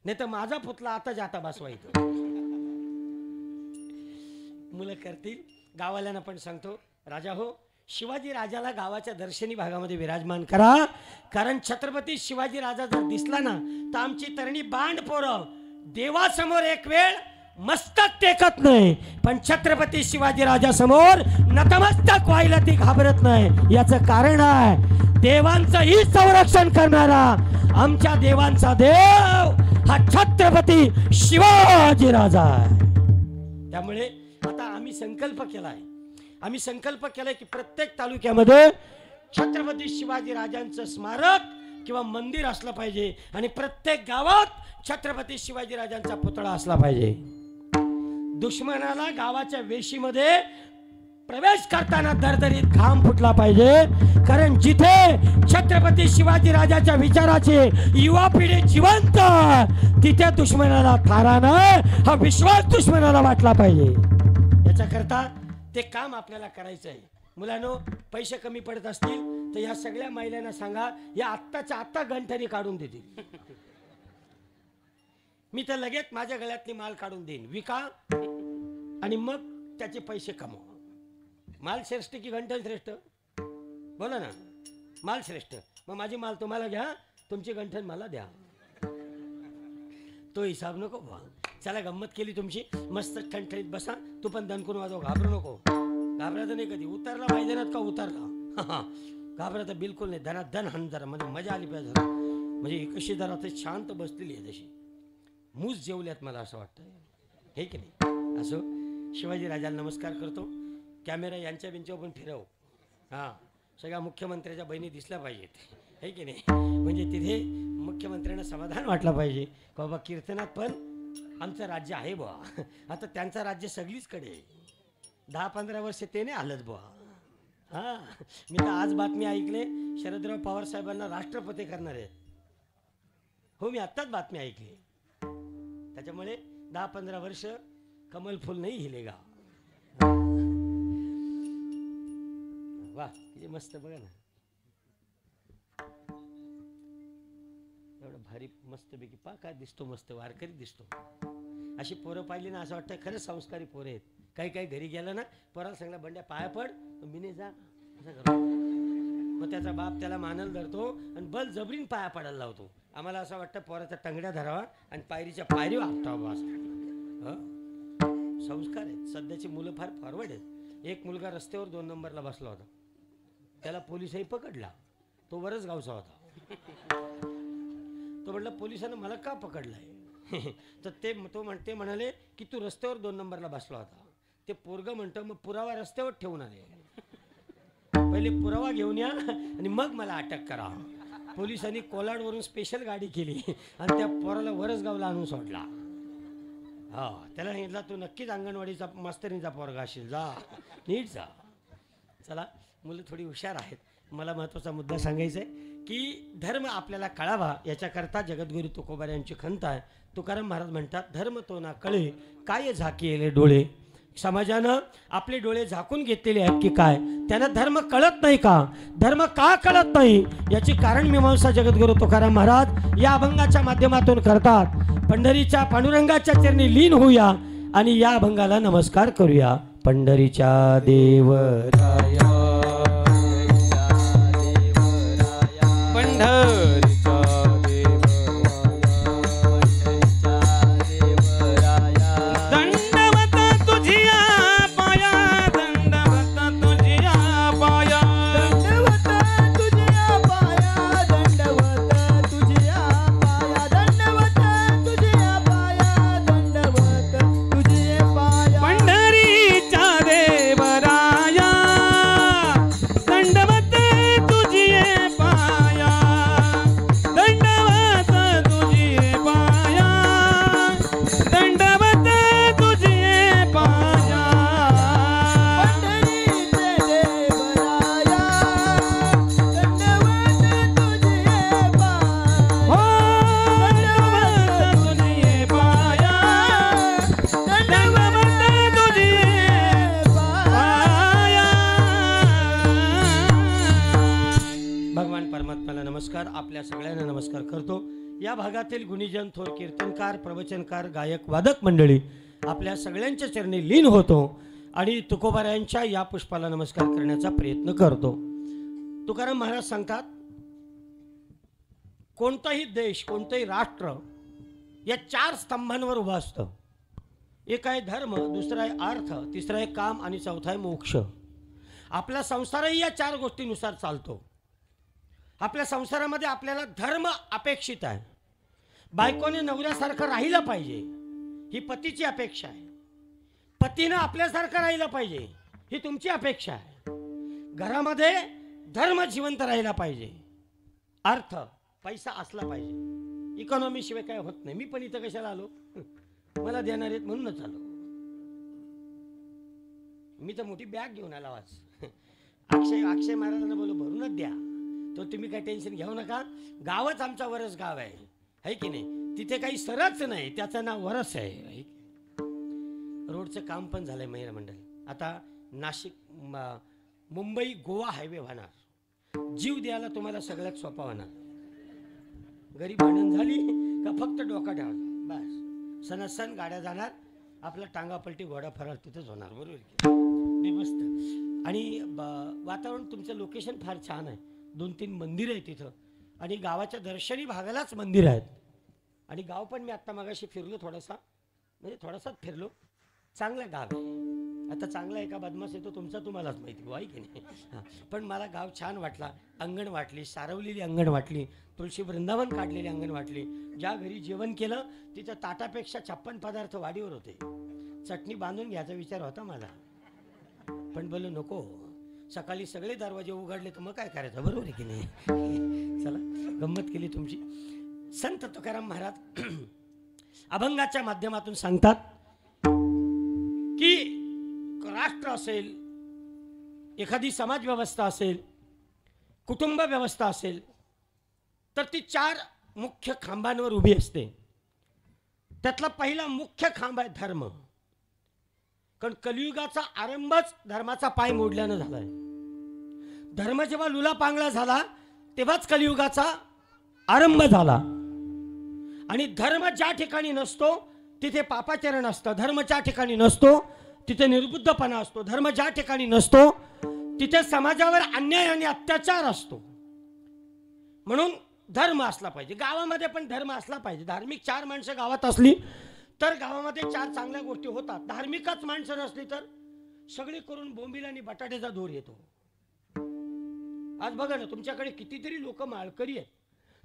नाही तर माझा पुतला आता जाता बसवा इथं. मुलं करतील. गावाल्यांना पण सांगतो, राजा हो, शिवाजी राजाला गावाच्या दर्शनी भागामध्ये विराजमान करा. कारण छत्रपती शिवाजी राजा जर दिसला ना तर आमची तरणी बांड पोरं देवासमोर एक वेळ मस्तक टेकत नाही, पण छत्रपती शिवाजी राजा समोर नतमस्तक व्हायला ती घाबरत नाही. याचं कारण आहे देवांचंही संरक्षण करणारा आमच्या देवांचा देव हा छत्रपती शिवाजी राजा आहे. त्यामुळे आता आम्ही संकल्प केलाय की प्रत्येक तालुक्यामध्ये छत्रपती शिवाजी राजांचं स्मारक किंवा मंदिर असलं पाहिजे आणि प्रत्येक गावात छत्रपती शिवाजी राजांचा पुतळा असला पाहिजे. दुश्मनाला गावाच्या वेशीमध्ये प्रवेश करताना दरदरीत घाम फुटला पाहिजे. कारण जिथे छत्रपती शिवाजी राजाच्या विचाराचे युवा पिढी जिवंत तिथे दुश्मनाला थारा नाही हा विश्वास दुश्मनाला वाटला पाहिजे. याच्याकरता ते काम आपल्याला करायचं आहे. मुलांनो, पैसे कमी पडत असतील तर या सगळ्या महिलांना सांगा या आत्ताच्या आत्ता गंठरी काढून देतील. मी तर लगेच माझ्या गळ्यातली माल काढून देईन, विका आणि मग त्याचे पैसे कमवा. माल श्रेष्ठ की गंठन श्रेष्ठ? बोला ना. माल श्रेष्ठ. मग माझी माल तुम्हाला घ्या, तुमची गंठन मला द्या. तो हिसाब नको बा. चला, गंमत केली तुमची, मस्त ठणठणीत बसा. तू पण दणकून वाजव, घाबरू नको. घाबरायचं नाही कधी. उतरला मैदानात का उतरला, घाबरायचं बिलकुल नाही. धनात धन हाण जरा, म्हणजे मजा आली पाहिजे. म्हणजे कशी जरा ते शांत बसलेली आहे, जशी मूस जेवल्यात मला असं वाटतं, हे की नाही. असो, शिवाजी राजाला नमस्कार करतो. कॅमेरा यांच्या बिंच्यावर पण फिरव. हां, सगळ्या मुख्यमंत्र्याच्या बहिणी दिसल्या पाहिजेत, हे की नाही. म्हणजे तिथे मुख्यमंत्र्यांना समाधान वाटलं पाहिजे की बाबा कीर्तनात पण आमचं राज्य आहे बुवा. आता त्यांचं राज्य सगळीचकडे 10-15 वर्ष ते नाही आलंच बुवा. हां, मी तर आज बातमी ऐकले शरदराव पवार साहेबांना राष्ट्रपती करणार आहेत. हो, मी आत्ताच बातमी ऐकली. त्याच्यामुळे 10-15 वर्ष कमल फुल नाही हिलेगा. वा, किती मस्त. बघा ना, एवढं भारी मस्तपैकी पा काय दिसतो, मस्त वारकरी दिसतो. अशी पोरं पाहिली ना असं वाटतं खरंच संस्कारी पोरं आहेत. काही काही घरी गेलं ना पोराला सांगला बंड्या पाया पड, मी नाही जा असं करतो. मग त्याचा बाप त्याला मानल धरतो आणि बल जबरीन पाया पडायला लावतो. आम्हाला असं वाटतं पोराच्या टंगड्या धरावा आणि पायरीच्या पायरीवर आपटावा. संस्कार आहेत. सध्याची मुलं फार फॉरवर्ड आहेत. एक मुलगा रस्त्यावर 2 नंबरला बसला होता, त्याला पोलिसही पकडला. तो वरच गावचा होता. तो म्हटलं पोलिसांना मला का पकडलाय तर ते म्हणाले की तू रस्त्यावर 2 नंबरला बसला होता. ते पोरग म्हणतं मग पुरावा रस्त्यावर ठेवून आले. पहिले पुरावा घेऊन या आणि मग मला अटक करा. पोलिसांनी कोलाडवरून स्पेशल गाडी केली आणि त्या पोराला वरसगावला आणून सोडला. हा, त्याला सांगितलं तू नक्कीच अंगणवाडीचा मास्तरींचा पोरगा असेल, जा नीट जा. चला, मुलं थोडी हुशार आहेत. मला महत्त्वाचा मुद्दा सांगायचा आहे की धर्म आपल्याला कळावा याच्याकरता जगद्गुरू तुकोबार यांची खंत आहे. तुकाराम महाराज म्हणतात, धर्म तो ना कळे काय झाकेले डोळे. समाजानं आपले डोळे झाकून घेतलेले आहेत की काय, त्यांना धर्म कळत नाही का? धर्म का कळत नाही याची कारण मीमांसा जगद्गुरू तुकाराम महाराज या अभंगाच्या माध्यमातून करतात. पंढरीच्या पांडुरंगाच्या चरणी लीन होऊया आणि या अभंगाला नमस्कार करूया. पंढरीच्या देवराया या भागातील गुणीजन, थोर कीर्तनकार, प्रवचनकार, गायक, वादक मंडळी आपल्या सगळ्यांच्या चरणी लीन होतो आणि तुकोबारायांच्या या पुष्पाला नमस्कार करण्याचा प्रयत्न करतो. तुकाराम महाराज सांगतात, कोणताही देश, कोणतंही राष्ट्र या 4 स्तंभांवर उभं असतं. एक आहे धर्म, दुसरा आहे अर्थ, तिसरा आहे काम आणि चौथा आहे मोक्ष. आपला संसारही या 4 गोष्टींनुसार चालतो. आपल्या संसारामध्ये आपल्याला धर्म अपेक्षित आहे. बायकोने नवऱ्यासारखं राहिलं पाहिजे ही पतीची अपेक्षा आहे. पतीनं आपल्यासारखं राहिलं पाहिजे ही तुमची अपेक्षा आहे. घरामध्ये धर्म जिवंत राहिला पाहिजे. अर्थ, पैसा असला पाहिजे. इकॉनॉमी शिवाय काय होत नाही. मी पण इथं कशाला आलो? मला देणार आहेत म्हणूनच आलो. मी तर मोठी बॅग घेऊन आला आज. अक्षय महाराजांना बोलू भरूनच द्या, तो तुम्ही काय टेन्शन घेऊ नका. गावच आमचा वरस गाव आहे की नाही? तिथे काही सरच नाही, त्याचं नाव वरस आहे. रोडचं काम पण झालंय महिला मंडळ. आता नाशिक, मुंबई, गोवा हायवे होणार. जीव द्यायला तुम्हाला सगळ्यात सोपा होणार. घरी भांडण झाली का फक्त डोका ठेवायचा बस. सण गाड्या जाणार, आपला टांगा पलटी घोडा फरार तिथंच होणार. बरोबर नाही? मस्त. आणि वातावरण तुमचं लोकेशन फार छान आहे. 2-3 मंदिर आहे तिथं आणि गावाच्या दर्शनी भागालाच मंदिर आहेत. आणि गाव पण मी आत्ता मागाशी फिरलो थोडासाच फिरलो. चांगलं गाव आहे. आता चांगला आहे का बदमाश आहे तो तुमचा तुम्हालाच माहिती आहे की नाही? हां, पण मला गाव छान वाटला. अंगण वाटली, सारवलेली अंगण वाटली, तुळशी वृंदावन काढलेली अंगण वाटली. ज्या घरी जेवण केलं तिथं ताटापेक्षा 56 पदार्थ वाढीवर होते. चटणी बांधून घ्यायचा विचार होता माझा, पण बोललो नको. सकाळी सगळे दरवाजे उघडले तर मग काय करायचं? बरोबर आहे की नाही? चला, गंमत केली तुमची. संत तुकाराम महाराज अभंगाच्या माध्यमातून सांगतात की राष्ट्र असेल, एखादी समाज व्यवस्था असेल, कुटुंब व्यवस्था असेल, तर ती 4 मुख्य खांबांवर उभी असते. त्यातला पहिला मुख्य खांब आहे धर्म. कारण कलियुगाचा आरंभच धर्माचा पाय मोडल्यानं झालाय. धर्म जेव्हा लुला पांगला झाला तेव्हाच कलियुगाचा आरंभ झाला. आणि धर्म ज्या ठिकाणी नसतो तिथे पापाचरण असतं. धर्म ज्या ठिकाणी नसतो तिथे निर्बुद्धपणा असतो. धर्म ज्या ठिकाणी नसतो तिथे समाजावर अन्याय आणि अत्याचार असतो. म्हणून धर्म असला पाहिजे. गावामध्ये पण धर्म असला पाहिजे. धार्मिक 4 माणसं गावात असली तर गावामध्ये 4 चांगल्या गोष्टी होतात. धार्मिकच माणसं नसली तर सगळी करून बोंबील आणि बटाट्याचा धूर येतो. आज बघा ना, तुमच्याकडे कितीतरी लोक माळकरी आहेत.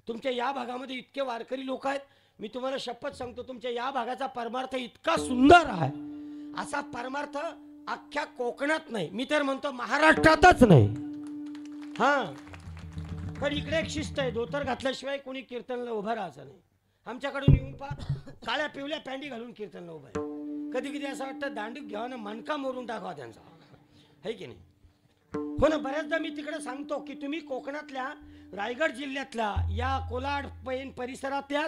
तुमच्या या भागामध्ये इतके वारकरी लोक आहेत. मी तुम्हाला शपथ सांगतो, तुमच्या या भागाचा परमार्थ इतका सुंदर आहे, असा परमार्थ अख्ख्या कोकणात नाही, मी तर म्हणतो महाराष्ट्रातच नाही. हां, पण इकडे एक शिस्त आहे, धोतर घातल्याशिवाय कोणी कीर्तनला उभं राहायचं नाही. आमच्याकडून येऊन पा काळ्या पिवल्या पॅन्टी घालून कीर्तनला उभं आहे. कधी कधी असं वाटतं दांडीत घ्यावा ना, मनका मोरून टाकावा त्यांचा, है की नाही? हो ना. बऱ्याचदा मी तिकडे सांगतो की तुम्ही कोकणातल्या, रायगड जिल्ह्यातल्या या कोलाड पैन परिसरातल्या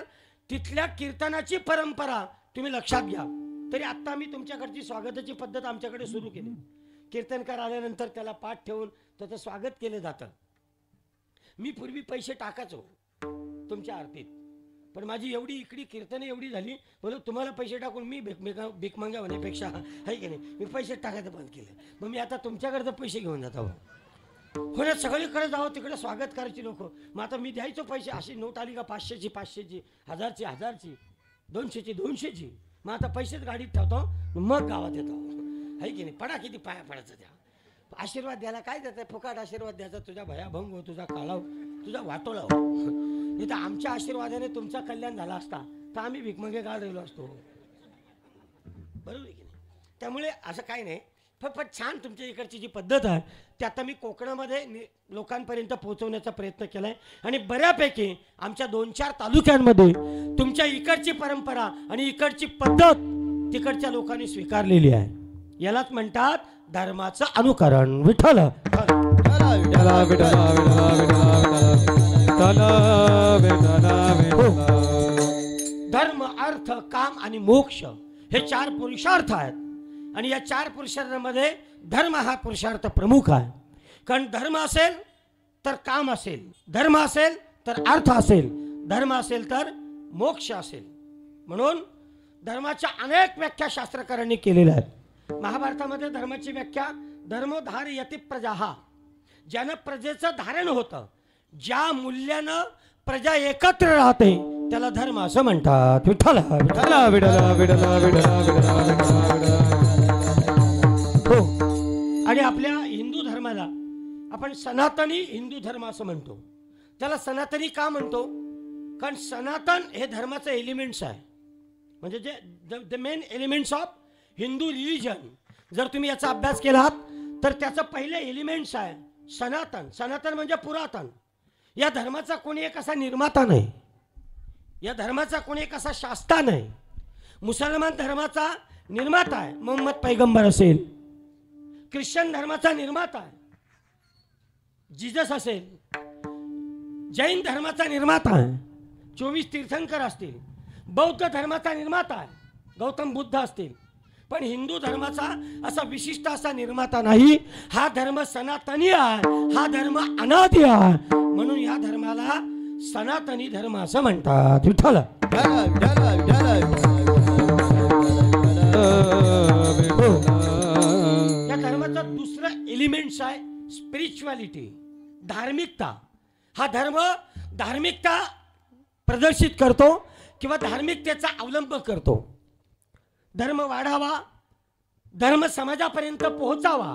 तिथल्या कीर्तनाची परंपरा तुम्ही लक्षात घ्या. तरी आत्ता मी तुमच्याकडची स्वागताची पद्धत आमच्याकडे सुरू केली. कीर्तनकार आल्यानंतर त्याला पाठ ठेवून त्याचं स्वागत केलं जातं. मी पूर्वी पैसे टाकायचो तुमच्या आरतीत, पण माझी एवढी इकडी कीर्तन एवढी झाली, बोलो तुम्हाला पैसे टाकून मी भीक मागा होण्यापेक्षा, आहे की नाही, मी पैसे टाकायचं बंद केलं. मग मी आता तुमच्याकडे पैसे घेऊन जातो. हो ना, सगळीकडे जावं तिकडे स्वागत करायची लोक. मग आता मी द्यायचो पैसे. अशी नोट आली का 500ची 500ची, 1000ची 1000ची, 200ची 200ची. मग आता पैसेच गाडीत ठेवतो, मग गावात येतो, आहे की नाही? पडा किती पाया पडायचं त्या. आशीर्वाद द्यायला काय देत आहे? फुकाट आशीर्वाद द्यायचा. तुझा भयाभंग हो, तुझा कालाव, तुझा वाटोळा हो. नाही तर आमच्या आशीर्वादाने तुमचा कल्याण झाला असता तर आम्ही भिकमंगे काढ राहिलो असतो. बरोबर आहे की नाही? त्यामुळे असं काय नाही, पण छान तुमच्या इकडची जी पद्धत आहे ती आता मी कोकणामध्ये लोकांपर्यंत पोहोचवण्याचा प्रयत्न केला आहे. आणि बऱ्यापैकी आमच्या 2-4 तालुक्यांमध्ये तुमच्या इकडची परंपरा आणि इकडची पद्धत तिकडच्या लोकांनी स्वीकारलेली आहे. यालाच म्हणतात धर्माचं अनुकरण. विठ्ठल धर्म, अर्थ, काम आणि मोक्ष हे 4 पुरुषार्थ आहेत. आणि या 4 पुरुषार्थांमध्ये धर्म हा पुरुषार्थ प्रमुख आहे. कारण धर्म असेल तर काम असेल, धर्म असेल तर अर्थ असेल, धर्म असेल तर मोक्ष असेल. म्हणून धर्माच्या अनेक व्याख्या शास्त्रकारांनी केलेल्या आहेत. महाभारतामध्ये धर्माची व्याख्या धर्मो धारयति प्रजा, ज्यानं प्रजेचं धारण होतं, ज्या मूल्यानं प्रजा एकत्र राहते त्याला धर्म असं म्हणतात. विठ्ठल विठ्ठल विठ्ठल विठ्ठल विठ्ठल. हो, आणि आपल्या हिंदू धर्माला आपण सनातनी हिंदू धर्म असं म्हणतो. त्याला सनातनी का म्हणतो? कारण सनातन हे धर्माचं एलिमेंट्स आहे, म्हणजे जे the main elements of Hindu religion. जर तुम्ही याचा अभ्यास केलात तर त्याचं पहिले एलिमेंट्स आहे सनातन. सनातन म्हणजे पुरातन. या धर्माचा कोणी एक असा निर्माता नाही, या धर्माचा कोणी एक असा शास्ता नाही. मुसलमान धर्माचा निर्माता आहे मोहम्मद पैगंबर असेल, ख्रिश्चन धर्माचा निर्माता आहे जिजस असेल, जैन धर्माचा निर्माता आहे 24 तीर्थंकर असतील, बौद्ध धर्माचा निर्माता आहे गौतम बुद्ध असतील. पण हिंदू धर्माचा असा विशिष्ट असा निर्माता नाही. हा धर्म सनातनी आहे, हा धर्म अनादी आहे, म्हणून या धर्माला सनातनी धर्म असं म्हणतात. विठ्ठल या धर्माचं दुसरं एलिमेंट्स आहे स्पिरिच्युअलिटी, धार्मिकता. हा धर्म धार्मिकता प्रदर्शित करतो किंवा धार्मिकतेचा अवलंब करतो. धर्म वाढावा, धर्म समाजापर्यंत पोहोचावा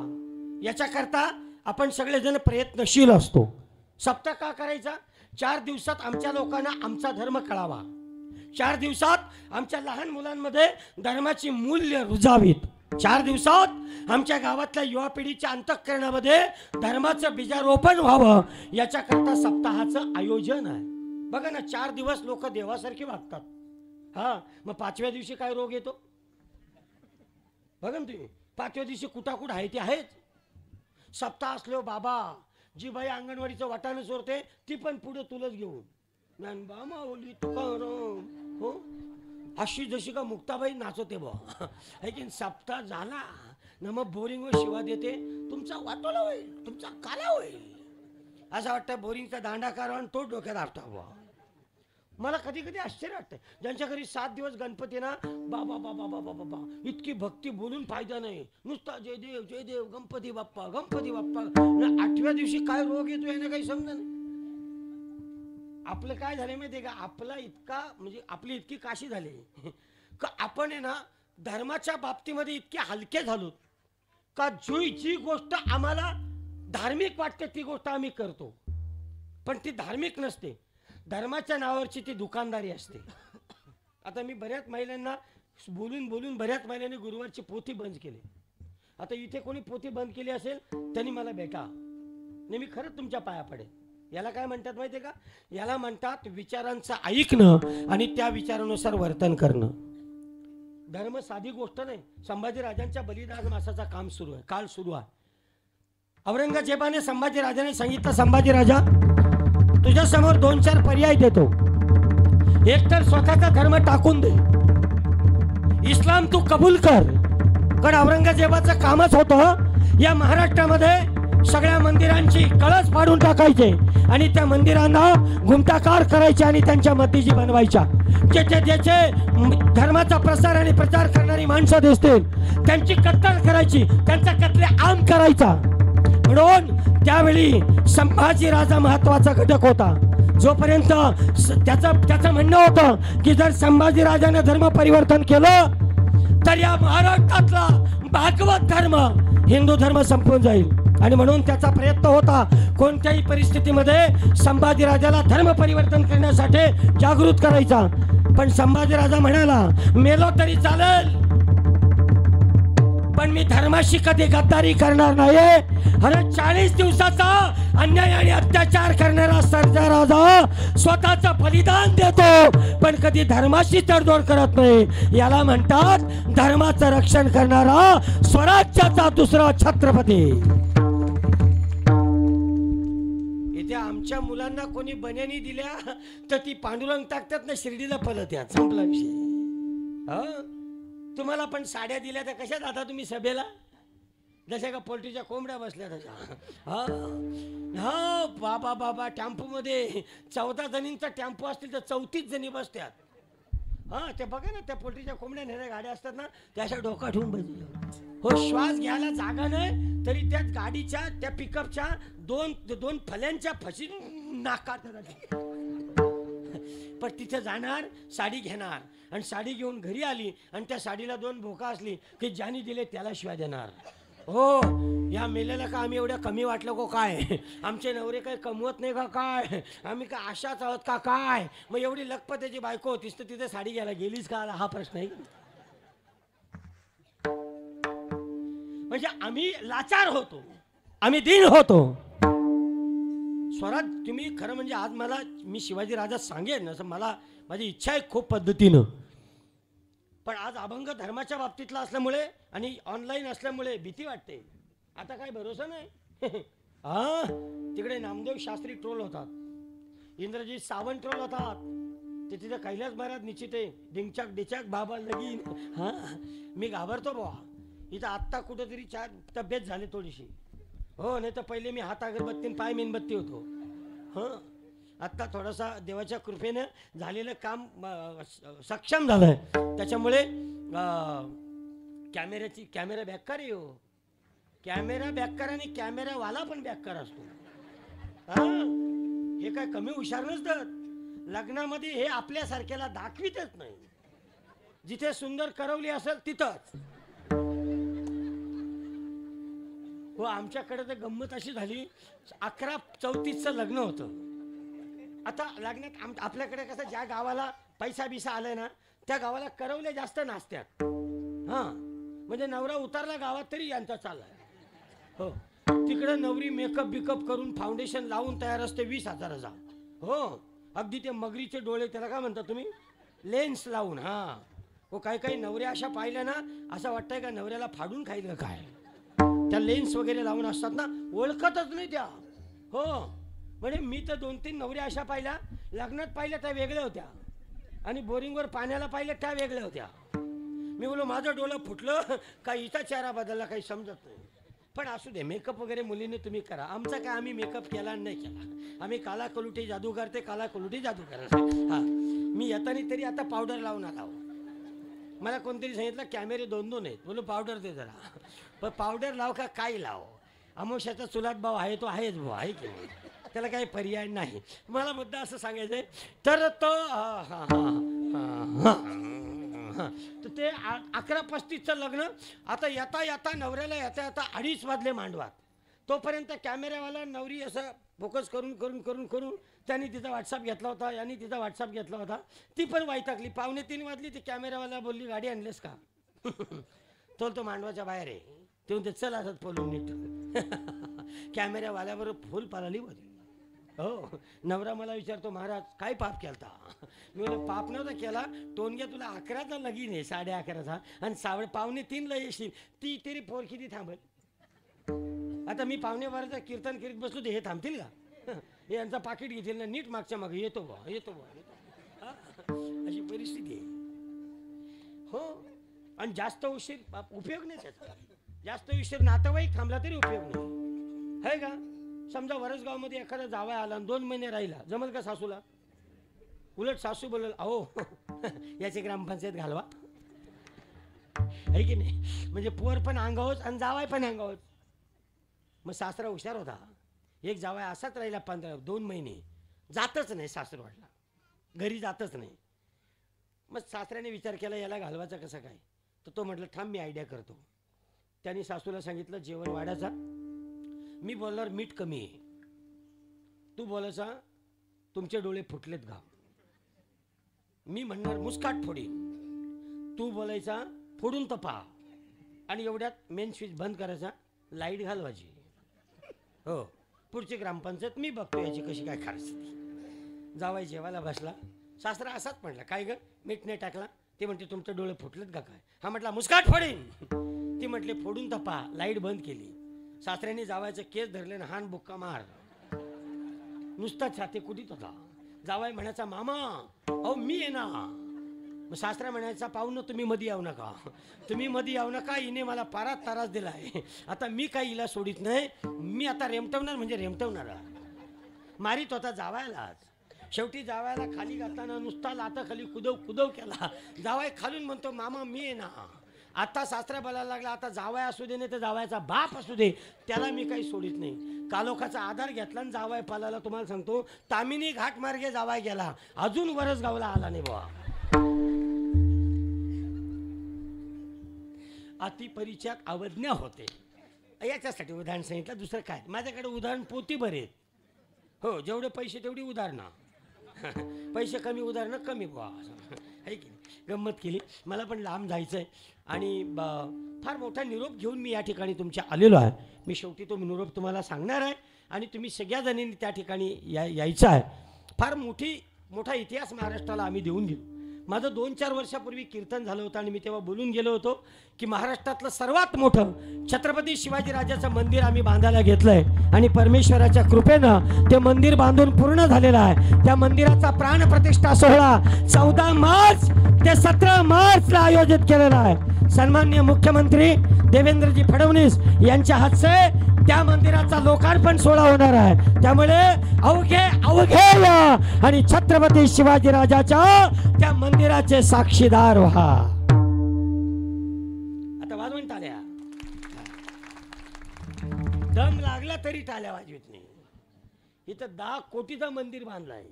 याच्याकरता आपण सगळेजण प्रयत्नशील असतो. सप्ताह का करायचा? 4 दिवसात आमच्या लोकांना आमचा धर्म कळावा, 4 दिवसात आमच्या लहान मुलांमध्ये धर्माची मूल्य रुजावीत, 4 दिवसात आमच्या गावातल्या युवा पिढीच्या अंतःकरणामध्ये धर्माचं बीजारोपण व्हावं, याच्याकरता सप्ताहाचं आयोजन आहे. बघा ना, 4 दिवस लोक देवासारखी वागतात. हा, मग 5व्या दिवशी काय रोग येतो बघा ना तुम्ही. 5व्या दिवशी कुटाकुट आहे ती आहेच. सप्ताह असलो बाबा, जी बाई अंगणवाडीचं वाटाणं चोरते ती पण पुढे तुलच घेऊन ज्ञानबा माऊली तुकाराम, हो अशी जशी का मुक्ताबाई नाचवते बा. लेकिन सप्ताह झाला ना मग बोरिंगवर शिवा देते, तुमचा वाटोला होईल, तुमचा काला होईल, असं वाटतं. बोरिंगचा दांडा काढवा आणि तो डोक्यात आपटा बा. मला कधी कधी आश्चर्य वाटतं, ज्यांच्या घरी 7 दिवस गणपती ना, बाबा बाबा बाबा बाबा इतकी भक्ती बोलून फायदा नाही, नुसता जय देव गणपती बाप्पा गणपती बाप्पा. 8व्या दिवशी काय रोग येतो याने काही समजा नाही. आपलं काय झालं माहिती आहे का? आपला इतका म्हणजे आपली इतकी काशी झाली का आपण आहे ना धर्माच्या बाबतीमध्ये इतके हलके झालो का जी गोष्ट आम्हाला धार्मिक वाटते ती गोष्ट आम्ही करतो, पण ती धार्मिक नसते. धर्माच्या नावावरची ती दुकानदारी असते. आता मी बऱ्याच महिलांना बोलून बऱ्याच महिलांनी गुरुवारची पोथी बंद केली. आता इथे कोणी पोथी बंद केली असेल त्यांनी मला भेटा, नाही मी खरंच तुमच्या पाया पडेल. याला काय म्हणतात माहिती आहे का? याला म्हणतात विचारांचं ऐकणं आणि त्या विचारानुसार वर्तन करणं. धर्म साधी गोष्ट नाही. संभाजीराजांच्या बलिदान मासाचा काल सुरू आहे. औरंगजेबाने संभाजीराजाने सांगितलं, संभाजीराजा तुझ्या समोर 2-4 पर्याय देतो. एक तर स्वतःचा धर्म टाकून दे, इस्लाम तू कबूल कर. कारण औरंगजेबाचं कामच होतं या महाराष्ट्रामध्ये सगळ्या मंदिरांची कळस फाडून टाकायचे आणि त्या मंदिरांना घुमटाकार करायचे आणि त्यांच्या मतीजी बनवायच्या. ज्याचे धर्माचा प्रसार आणि प्रचार करणारी माणसं दिसतील त्यांची कत्तल करायची, त्यांचा कत्लेआम करायचा. म्हणून त्यावेळी संभाजी राजा महत्वाचा घटक होता. जोपर्यंत त्याचं म्हणणं होतं की जर संभाजी राजाने धर्म परिवर्तन केलं तर या महाराष्ट्रातला भागवत धर्म हिंदू धर्म संपून जाईल. आणि म्हणून त्याचा प्रयत्न होता कोणत्याही परिस्थितीमध्ये संभाजी राजाला धर्म परिवर्तन करण्यासाठी जागृत करायचा. पण संभाजी राजा म्हणाला, मेलो तरी चालेल पण मी धर्माशी कधी गद्दारी करणार नाही. अरे 40 दिवसाचा अन्याय आणि अत्याचार करणारा सर्जा राजा स्वतःचं बलिदान देतो पण कधी धर्माशी तडजोड करत नाही. याला म्हणतात धर्माचं रक्षण करणारा स्वराज्याचा दुसरा छत्रपती. इथे आमच्या मुलांना कोणी बन्यानी दिल्या तर ती पांडुरंग टाकतात ना शिर्डीला पलत या संपला विषय. तुम्हाला पण साड्या दिल्या तर कशा जाता तुम्ही सभेला? जशा का पोल्ट्रीच्या कोंबड्या बसल्या तशा. हा हा बाबा बाबा टेम्पोमध्ये 14 जणींचा टेम्पो असतील तर 34 जणी बसतात. हा ते बघा ना, त्या पोल्ट्रीच्या कोंबड्या नेणाऱ्या गाड्या असतात ना, त्या अशा डोका ठेवून बसल्या. हो, श्वास घ्यायला जागा नाही तरी त्या गाडीच्या त्या पिकअपच्या दोन फल्यांच्या फशी नाकात. पण तिथे जाणार, साडी घेणार आणि साडी घेऊन घरी आली आणि त्या साडीला 2 भोका असली की ज्याने दिले त्याला शिवाय देणार. हो, या मेलेला का आम्ही एवढ्या कमी वाटलं को काय? आमचे नवरे काही कमवत नाही का काय? आम्ही काय अशाच आहोत का काय? मग एवढी लखपतीची बायको होतीस तर तिथे साडी घ्यायला गेलीच का? हा प्रश्न आहे. म्हणजे आम्ही लाचार होतो, आम्ही दीन होतो. स्वराज तुम्ही खरं म्हणजे आज मी शिवाजी राजा सांगेन असं माझी इच्छा आहे खूप पद्धतीनं. पण आज अभंग धर्माच्या बाबतीतला असल्यामुळे आणि ऑनलाईन असल्यामुळे भीती वाटते. आता काय भरोसा नाही. हा, तिकडे नामदेव शास्त्री ट्रोल होतात, इंद्रजीत सावंत ट्रोल होतात, ते तिथे कैलास महाराज निश्चित आहे डिंगचाक डिचाक बाबा लगीन. हा, मी घाबरतो बुवा. इथं आत्ता कुठंतरी तब्येत झाली थोडीशी. हो, नाही तर पहिले मी हात अगरबत्ती पाय मेणबत्ती होतो. हं, आत्ता थोडासा देवाच्या कृपेनं झालेलं काम सक्षम झालंय. त्याच्यामुळे कॅमेरा बॅककार आहे हो. कॅमेरा बॅककार आणि कॅमेरावाला पण बॅककार असतो. हा, हे काय कमी हुशार नसतात. लग्नामध्ये हे आपल्यासारख्याला दाखवितच नाही. जिथे सुंदर करवली असेल तिथंच. हो, आमच्याकडे तर गंमत अशी झाली, 11:34चं लग्न होतं. आता लग्नात आपल्याकडे कसं ज्या गावाला पैसा बिसा आलाय ना त्या गावाला करवले जास्त नाचतात. हा, म्हणजे नवरा उतरला गावात तरी यांचा चाललाय. हो, तिकडे नवरी मेकअप बिकअप करून फाउंडेशन लावून तयार असते 20,000चा. हो, अगदी ते मगरीचे डोळे, त्याला काय म्हणता तुम्ही, लेन्स लावून. हा हो, काही नवऱ्या अशा पाहिल्या ना असं वाटतंय का नवऱ्याला फाडून खायलं काय. त्या लेन्स वगैरे लावून असतात ना, ओळखतच नाही त्या. हो, म्हणजे मी तर 2-3 नवऱ्या अशा पाहिल्या, लग्नात पाहिल्या त्या वेगळ्या होत्या आणि बोरिंगवर पाण्याला पाहिल्या त्या वेगळ्या होत्या. मी बोलो माझं डोळं फुटलं का हिचा चेहरा बदलला काही समजत नाही. पण असू दे, मेकअप वगैरे मुलीने तुम्ही करा, आमचा काय आम्ही मेकअप केला नाही केला. आम्ही काला कलुटी जादू करते, काला कलुटी जादू करते. हा, मी येताना तरी आता पावडर लावून आला. मला कोणतरी सांगितलं कॅमेरे 2-2 आहेत. बोलो पावडर दे जरा. पण पावडर लाव का काय लाव, अमोशाचा चुलात भाव आहे तो आहेच भाऊ, आहे की नाही, त्याला काही पर्याय नाही. मला मुद्दा असं सांगायचं आहे तर तो तर ते 11:35चं लग्न. आता येता नवऱ्याला येता 2:30 वाजले मांडवात. तोपर्यंत कॅमेरावाला नवरी असं फोकस करून त्यांनी तिचा व्हॉट्सअप घेतला होता, यांनी तिचा व्हॉट्सअप घेतला होता. ती पण वैतागली. 2:45 वाजली. ती कॅमेरावाला बोलली गाडी आणलीस का? तो मांडवाच्या बाहेर आहे. ते म्हणते चल असत बोलून नीट. कॅमेरावाल्याबरोबर फुल पालाली होती. हो, नवरा मला विचारतो महाराज काय पाप केलता? मी बोललो पाप नव्हता केला, टोनग्या तुला 11चा लगीन आहे, 11:30चा, आणि 2:45ला येशील. ती तरी पोर किती थांबल? आता मी 12:15चं कीर्तन करीत बसलो तर हे थांबतील का? हे यांचा पाकिट घेतील ना, नीट मागच्या मागे येतो बा. अशी परिस्थिती आहे. हो, आणि जास्त उशीर उपयोग नाही त्याचा. जास्त उशीर नातेवाईक थांबला तरी उपयोग नाही, आहे का? समजा वरसगावमध्ये एखादा जावया आला आणि 2 महिने राहिला, जमल का सासूला? उलट सासू बोलल अहो याची ग्रामपंचायत घालवा, आहे की नाही? म्हणजे पोर पण अंगावच आणि जावाय पण अंगावच. मग सासरा हुशार होता. एक जावाय असाच राहिला 2 महिने, जातच नाही सासरवाडला, घरी जातच नाही. मग सासऱ्याने विचार केला याला घालवायचा कसं काय, तर तो म्हटलं थांब मी आयडिया करतो. त्यांनी सासूला सांगितलं जेवण वाढायचा, मी बोलणार मीठ कमी आहे, तू बोलायचा तुमचे डोळे फुटलेत का, मी म्हणणार मुस्काट फोडीन, तू बोलायचा फोडून तपा, आणि एवढ्यात मेन स्विच बंद करायचा, लाईट घालवायची. हो, पुढची ग्रामपंचायत मी बघतो याची कशी काय खायची. जावाई जेवायला बसला. सासरा असाच म्हटला काय ग मीठ नाही टाकला? ते म्हणते तुमचे डोळे फुटलेत का काय? हा म्हटला मुस्काट फोडीन. ती म्हटले फोडून तपा, लाईट बंद केली. सासऱ्याने जावायचं केस धरले ना हान बुक्का मार, नुसता छाती कुठीत होता. जावाय म्हणायचा मामा अहो मी आहे ना. मग सासरा म्हणायचा, पाहुणं तुम्ही मध्ये येऊ नका, तुम्ही मध्ये येऊ नका, हिने मला पारात तारास दिला आहे, आता मी काही हिला सोडित नाही, मी आता रेमटवणार म्हणजे रेमटवणार, मारीत होता जावायलाच. शेवटी जावायला खाली घातताना नुसता लाता खाली कुदव कुदव केला. जावाय खालून म्हणतो, मामा मी आहे ना. आता सासरा बोलायला लागला, आता जावाय असू दे नाही तर जावायचा बाप असू दे, त्याला मी काही सोडित नाही. कालोखाचा आधार घेतला आणि जावाय पालाला. तुम्हाला सांगतो, तामिनी घाट मार्गे जावाय गेला, अजून वरस गावला आला नाही बुवा. अतिपरिचयात अवज्ञा होते. याच्यासाठी उदाहरण सांगितलं, दुसरं काय. माझ्याकडे उदाहरण पोती बरे. हो, जेवढे पैसे तेवढी उदाहरणं. पैसे कमी उदाहरणं कमी बुवा, आहे की गंमत केली. मला पण लांब जायचं आहे आणि फार मोठा निरोप घेऊन मी या ठिकाणी तुमच्या आलेलो आहे. मी शेवटी तो निरोप तुम्हाला सांगणार आहे आणि तुम्ही सगळ्या जणींनी त्या ठिकाणी यायचं आहे. फार मोठा इतिहास महाराष्ट्राला आम्ही देऊन गेलो. माझं 2-4 वर्षापूर्वी कीर्तन झालं होतं आणि मी तेव्हा बोलून गेलो होतो की महाराष्ट्रातलं सर्वात मोठं छत्रपती शिवाजीराजाचं मंदिर आम्ही बांधायला घेतलंय आणि परमेश्वराच्या कृपेनं ते मंदिर बांधून पूर्ण झालेलं आहे. त्या मंदिराचा प्राणप्रतिष्ठा सोहळा 14 मार्च ते 17 मार्चला आयोजित केलेला आहे. सन्माननीय मुख्यमंत्री देवेंद्रजी फडणवीस यांच्या हस्ते त्या मंदिराचा लोकार्पण सोहळा होणार आहे. त्यामुळे अवघे आणि छत्रपती शिवाजीराजाच्या त्या मंदिराचे साक्षीदार व्हा. आता वाजवून टाळ्या, दम लागला तरी टाळ्या वाजवित नाही. इथं 10 कोटीचं मंदिर बांधलंय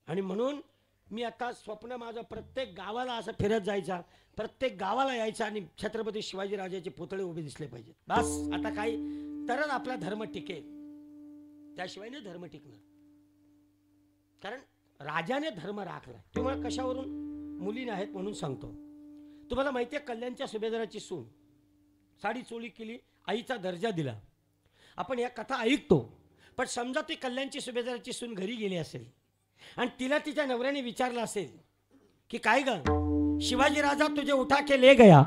आणि म्हणून मी आता स्वप्न माझं प्रत्येक गावाला असं फिरत जायचा, प्रत्येक गावाला यायचं आणि छत्रपती शिवाजीराजाचे पुतळे उभे दिसले पाहिजेत. बस आता काही तरच आपला धर्म टिकेल, त्याशिवाय नाही धर्म टिकणार. कारण राजाने धर्म राखला. तुम्हाला कशावरून? मुली नाहीत म्हणून सांगतो. तुम्हाला माहिती आहे, कल्याणच्या सुभेदाराची सून साडी चोळी केली, आईचा दर्जा दिला. आपण या कथा ऐकतो, पण समजा ती कल्याणची सुभेदाराची सून घरी गेली असेल आणि तिला तिच्या नवऱ्याने विचारलं असेल की काय ग, शिवाजी राजा तुझे उठा के ले गया,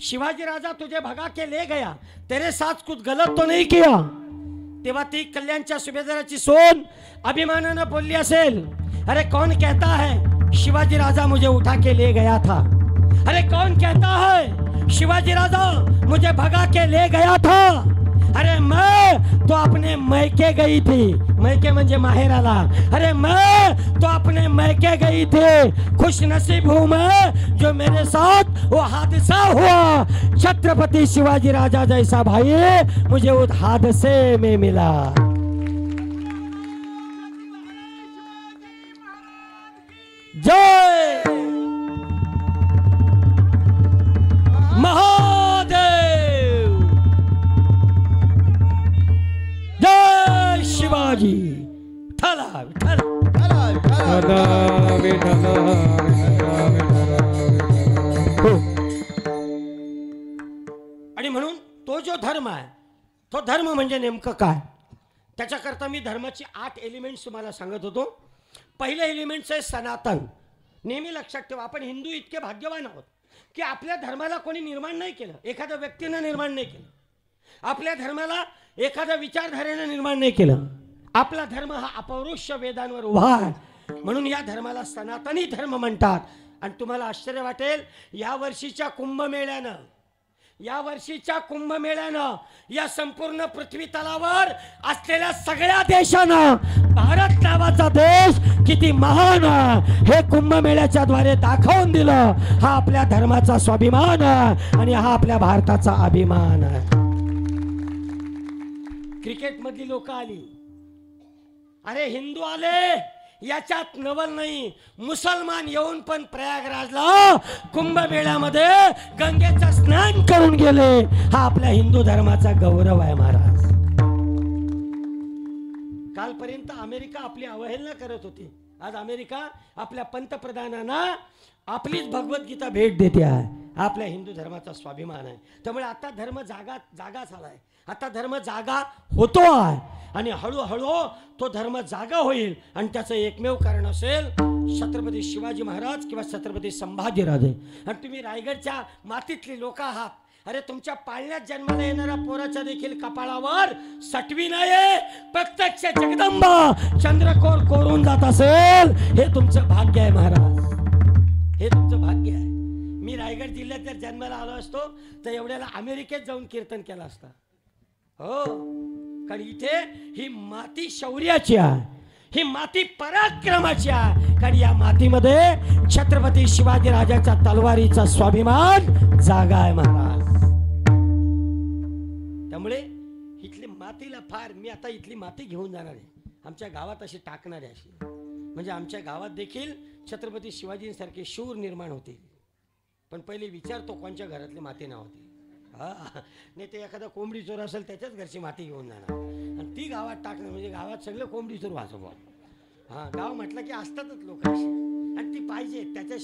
शिवाजी राजा तुझे भगा के ले गया, तेरे साथ कुछ गलत तो नहीं किया. तेव्हा ती कल्याणच्या सुभेदाराची सोन अभिमानानं बोलली असेल, अरे कौन कहता है शिवाजी राजा मुझे उठा के ले गया था, अरे कौन कहता है शिवाजी राजा मुझे भगा के ले गया था, अरे मैं तो अपने मैके गई थी. मैके म्हणजे माहेराला. अरे मैं तो अपने मैके गई थी, खुश नसीब हूं मैं जो मेरे साथ वो हादसा हुआ. छत्रपति शिवाजी राजा जैसा भाई मुझे उस हादसे में मिला. जय महादेव, जय शिवाजी. ठला आणि म्हणून तो जो धर्म आहे, तो धर्म म्हणजे नेमकं काय, त्याच्याकरता मी धर्माची 8 एलिमेंट्स तुम्हाला सांगत होतो. पहिले एलिमेंट्स आहे सनातन. नेहमी लक्षात ठेवा, आपण हिंदू इतके भाग्यवान आहोत की आपल्या धर्माला कोणी निर्माण नाही केलं, एखाद्या व्यक्तीनं निर्माण नाही केलं. आपल्या धर्माला एखाद्या विचारधारेनं निर्माण नाही केलं. आपला धर्म हा अपौरुष वेदांवर उभा आहे, म्हणून या धर्माला सनातनी धर्म म्हणतात. आणि तुम्हाला आश्चर्य वाटेल, या वर्षीच्या कुंभमेळ्यानं या संपूर्ण पृथ्वी तलावर असलेल्या सगळ्या देशानं भारत नावाचा देश किती महान हे कुंभमेळ्याच्या द्वारे दाखवून दिलं. हा आपल्या धर्माचा स्वाभिमान आणि हा आपल्या भारताचा अभिमान आहे. क्रिकेट मधली लोक आली, अरे हिंदू आले याच्यात नवल नाही. मुसलमान येऊन पण प्रयागराजला कुंभमेळ्यामध्ये गंगेचं स्नान करून गेले. हा आपल्या हिंदू धर्माचा गौरव आहे महाराज. कालपर्यंत अमेरिका आपली अवहेलना करत होती, आज अमेरिका आपल्या पंतप्रधानांना आपलीच भगवद्गीता भेट देते आहे. आपल्या हिंदू धर्माचा स्वाभिमान आहे. त्यामुळे आता धर्म जागा झालाय, आता धर्म जागा होतो आहे आणि हळूहळू तो धर्म जागा होईल. आणि त्याचं एकमेव कारण असेल छत्रपती शिवाजी महाराज किंवा छत्रपती संभाजीराजे. आणि तुम्ही रायगडच्या मातीतली लोक आहात. अरे तुमच्या पाळण्यात जन्माला येणाऱ्या पोराच्या देखील कपाळावर सटवी नाही, प्रत्यक्ष जगदंबा चंद्रकोर कोरून जात असेल, हे तुमचं भाग्य आहे महाराज. जिल्ह्यात जर जन्माला आलो असतो तर एवढ्याला अमेरिकेत जाऊन कीर्तन केलं असतं. हो, कारण इथे ही माती शौर्याची आहे, ही माती पराक्रमाची आहे. कारण या मातीमध्ये छत्रपती शिवाजी राजाच्या तलवारीचा स्वाभिमान जागा आहे महाराज. त्यामुळे इथली मातीला फार, मी आता इथली माती घेऊन जाणार आहे, आमच्या गावात अशी टाकणार आहे, अशी म्हणजे आमच्या गावात देखील छत्रपती शिवाजींसारखे शूर निर्माण होतील. पण पहिले विचारतो कोणच्या घरातली माती नाव होती. हा, नाही ते एखादा कोंबडी चोर असेल त्याच्याच घरची माती घेऊन जाणार आणि ती गावात टाकणार, म्हणजे गावात सगळे कोंबडी चोर वाचव. हा, गाव म्हटलं की असतातच लोक अशी, आणि ती पाहिजे त्याच्या